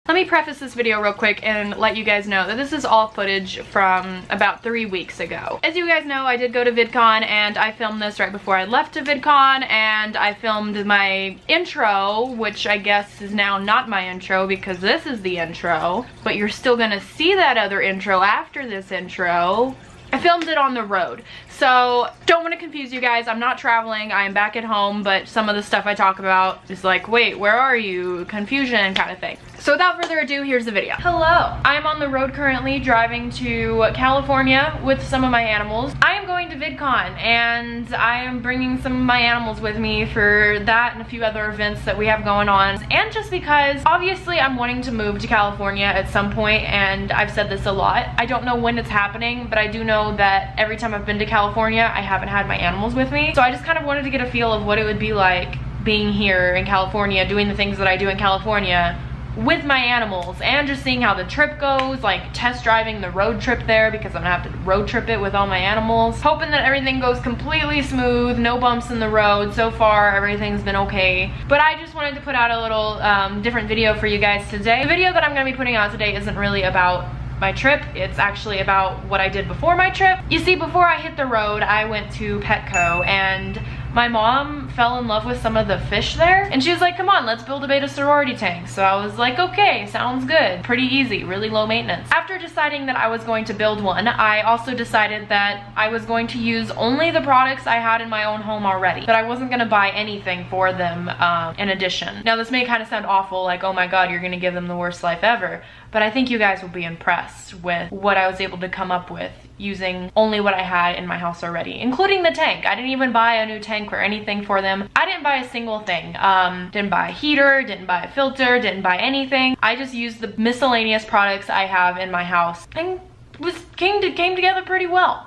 Let me preface this video real quick and let you guys know that this is all footage from about 3 weeks ago. As you guys know, I did go to VidCon and I filmed this right before I left to VidCon, and I filmed my intro, which I guess is now not my intro because this is the intro, but you're still gonna see that other intro after this intro. I filmed it on the road. So don't want to confuse you guys. I'm not traveling. I am back at home, but some of the stuff I talk about is like, wait, where are you? Confusion kind of thing. So without further ado, here's the video. Hello. I'm on the road currently driving to California with some of my animals. I am going to VidCon and I am bringing some of my animals with me for that and a few other events that we have going on. And just because obviously I'm wanting to move to California at some point, and I've said this a lot. I don't know when it's happening, but I do know that every time I've been to California, I haven't had my animals with me. So I just kind of wanted to get a feel of what it would be like being here in California, doing the things that I do in California with my animals, and just seeing how the trip goes, like test driving the road trip there because I'm gonna have to road trip it with all my animals. Hoping that everything goes completely smooth, no bumps in the road. So far, everything's been okay. But I just wanted to put out a little different video for you guys today. The video that I'm gonna be putting out today isn't really about my trip. It's actually about what I did before my trip. You see, before I hit the road, I went to Petco, and my mom fell in love with some of the fish there, and she was like, come on, let's build a beta sorority tank. So I was like, okay, sounds good. Pretty easy, really low maintenance. After deciding that I was going to build one, I also decided that I was going to use only the products I had in my own home already, that I wasn't gonna buy anything for them in addition. Now this may kind of sound awful, like, oh my god, you're gonna give them the worst life ever, but I think you guys will be impressed with what I was able to come up with using only what I had in my house already, including the tank. I didn't even buy a new tank or anything for them. I didn't buy a single thing. Didn't buy a heater, didn't buy a filter, didn't buy anything. I just used the miscellaneous products I have in my house, and came together pretty well.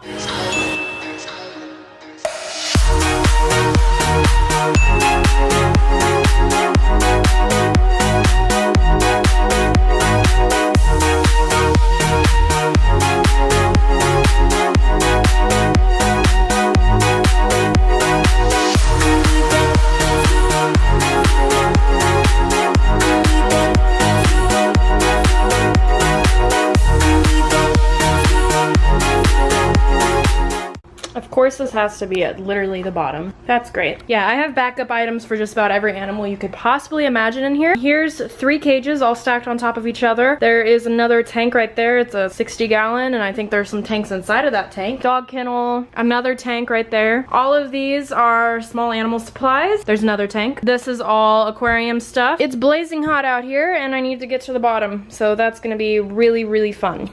Of course, this has to be at literally the bottom. That's great. Yeah, I have backup items for just about every animal you could possibly imagine in here. Here's 3 cages all stacked on top of each other. There is another tank right there. It's a 60-gallon, and I think there's some tanks inside of that tank. Dog kennel, another tank right there. All of these are small animal supplies. There's another tank. This is all aquarium stuff. It's blazing hot out here, and I need to get to the bottom, so that's gonna be really, really fun.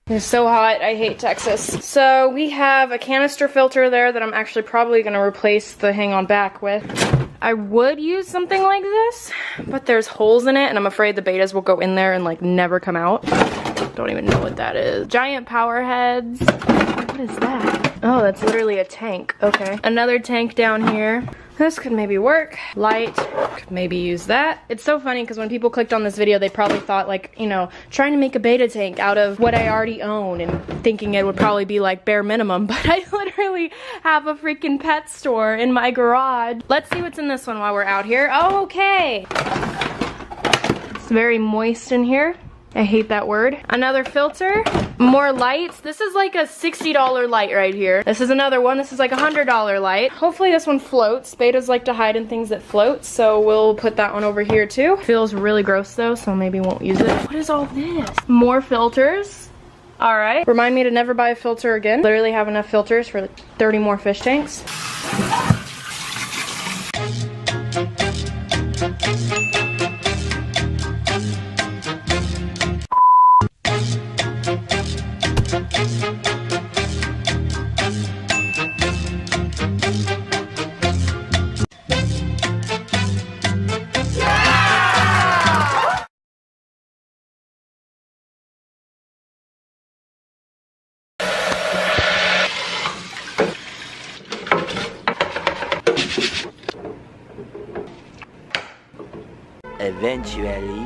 It's so hot, I hate Texas. So we have a canister filter there that I'm actually probably gonna replace the hang-on back with. I would use something like this, but there's holes in it and I'm afraid the betas will go in there and like never come out. Don't even know what that is. Giant power heads. What is that? Oh, that's literally a tank. Okay. Another tank down here. This could maybe work. Light, could maybe use that. It's so funny because when people clicked on this video, they probably thought like, you know, trying to make a beta tank out of what I already own and thinking it would probably be like bare minimum, but I literally have a freaking pet store in my garage. Let's see what's in this one while we're out here. Oh, okay. It's very moist in here. I hate that word. Another filter, more lights. This is like a $60 light right here. This is another one. This is like a $100 light. Hopefully this one floats. Betas like to hide in things that float, so we'll put that one over here too. Feels really gross though, so maybe won't use it. What is all this? More filters. All right. Remind me to never buy a filter again. Literally have enough filters for like 30 more fish tanks. Eventually.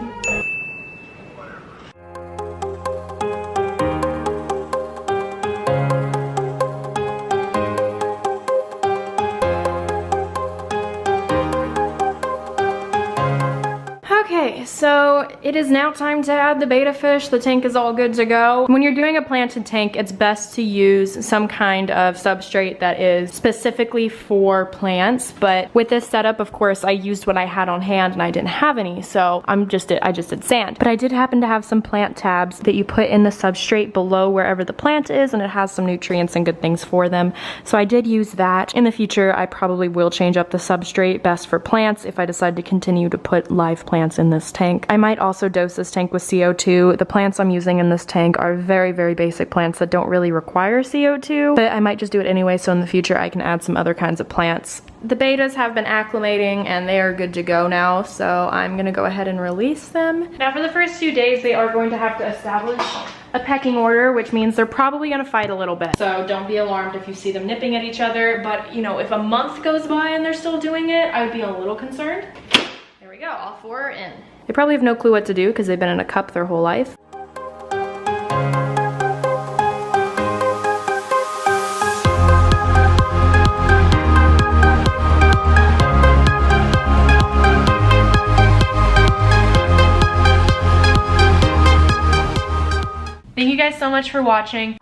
Okay, so it is now time to add the betta fish. The tank is all good to go. When you're doing a planted tank, it's best to use some kind of substrate that is specifically for plants. But with this setup, of course, I used what I had on hand and I didn't have any, so I just did sand. But I did happen to have some plant tabs that you put in the substrate below wherever the plant is, and it has some nutrients and good things for them. So I did use that. In the future, I probably will change up the substrate best for plants if I decide to continue to put live plants in this tank. I might also dose this tank with CO2. The plants I'm using in this tank are very, very basic plants that don't really require CO2, but I might just do it anyway, so in the future I can add some other kinds of plants. The bettas have been acclimating and they are good to go now, so I'm gonna go ahead and release them. Now for the first few days, they are going to have to establish a pecking order, which means they're probably gonna fight a little bit. So don't be alarmed if you see them nipping at each other, but you know, if a month goes by and they're still doing it, I would be a little concerned. There we go, all 4 are in. They probably have no clue what to do because they've been in a cup their whole life. Thank you guys so much for watching.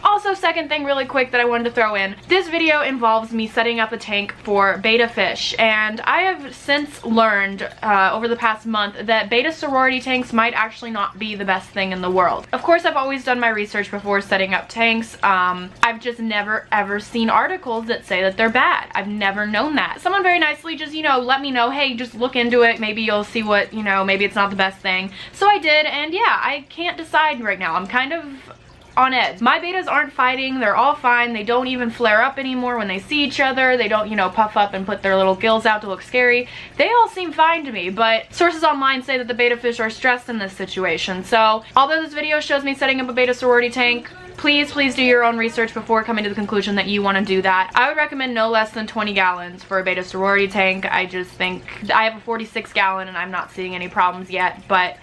Also, second thing really quick that I wanted to throw in. This video involves me setting up a tank for betta fish, and I have since learned over the past month that betta sorority tanks might actually not be the best thing in the world. Of course, I've always done my research before setting up tanks. I've just never ever seen articles that say that they're bad. I've never known that. Someone very nicely just, you know, let me know, hey, just look into it. Maybe you'll see what, you know, maybe it's not the best thing. So I did, and yeah, I can't decide right now. I'm kind of on edge. My bettas aren't fighting, they're all fine. They don't even flare up anymore when they see each other. They don't, you know, puff up and put their little gills out to look scary. They all seem fine to me, but sources online say that the betta fish are stressed in this situation. So although this video shows me setting up a betta sorority tank, please do your own research before coming to the conclusion that you want to do that. I would recommend no less than 20 gallons for a betta sorority tank. I just think, I have a 46 gallon and I'm not seeing any problems yet, but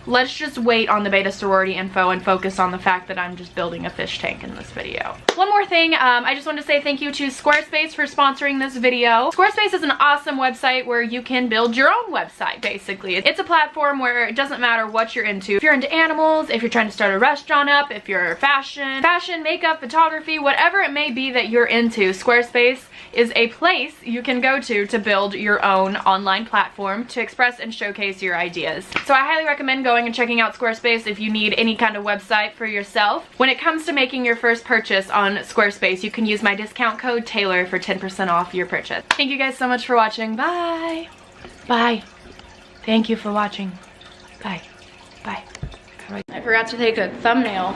let's just wait on the betta sorority info and focus on the fact that I'm just building a fish tank in this video. One more thing, I just wanted to say thank you to Squarespace for sponsoring this video. Squarespace is an awesome website where you can build your own website, basically. It's a platform where it doesn't matter what you're into. If you're into animals, if you're trying to start a restaurant up, if you're fashion, makeup, photography, whatever it may be that you're into, Squarespace is a place you can go to build your own online platform to express and showcase your ideas. So I highly recommend going and checking out Squarespace if you need any kind of website for yourself. When it comes to making your first purchase on Squarespace, you can use my discount code Taylor for 10% off your purchase. Thank you guys so much for watching. Bye. Bye. Thank you for watching. Bye. Bye. I forgot to take a thumbnail.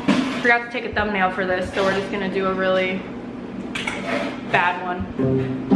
For this, so we're just gonna do a really bad one.